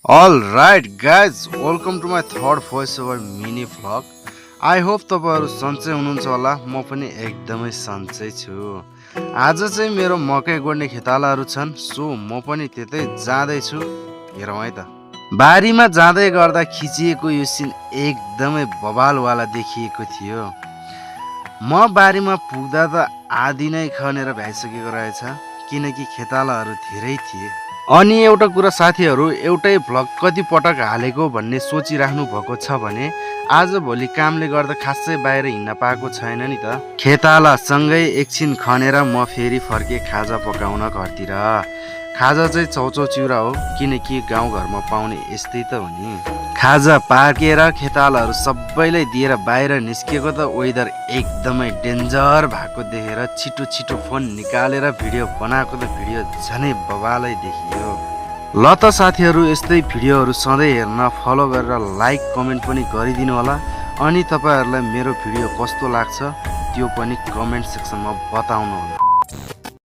Alright guys, welcome to my third voiceover mini vlog. I hope तपाईहरु सन्चै हुनुहुन्छ होला। म पनि एकदमै सन्चै छु। आज चाहिँ मेरो मकै गोड्ने खेतालाहरु छन्, सो म पनि त्यतै जाँदै छु। हेरौँ है त। बारीमा जाँदै गर्दा खिचिएको यो सिन एकदमै बवालवाला देखिएको थियो। म बारीमा पुग्दा त आधी नै खनेर भ्याइसकेको रहेछ, किनकि खेतालाहरु धेरै थिए। अनि एउटा कुरा साथीहरु, एउटै भ्लग कति पटक हालेको भन्ने सोचिराख्नु भएको छ भने आज भोलि कामले गर्दा खासै बाहिर हिँड्न पाएको छैन नि त। खेताला सँगै एकछिन खनेर म फेरि फर्के खाजा पकाउन घरतिर। खाजा चाहिँ चौचौ चिउरा हो, किनकि गाउँघरमा पाउने यस्तै त हो नि। खाजा पाकेर खेतालाहरु सबैलाई दिएर बाहिर निस्केको त वेदर एकदमै डेन्जर भएको देखेर छिटो छिटो फोन निकालेर भिडियो बनाएको त भिडियो झनै बवालै देखियो। ल त साथीहरु, यस्तै भिडियोहरु सधैँ हेर्न फलो गरेर लाइक कमेन्ट पनि गरिदिनु होला। अनि तपाईहरुलाई मेरो भिडियो कस्तो लाग्छ त्यो पनि कमेन्ट सेक्सनमा बताउनु होला।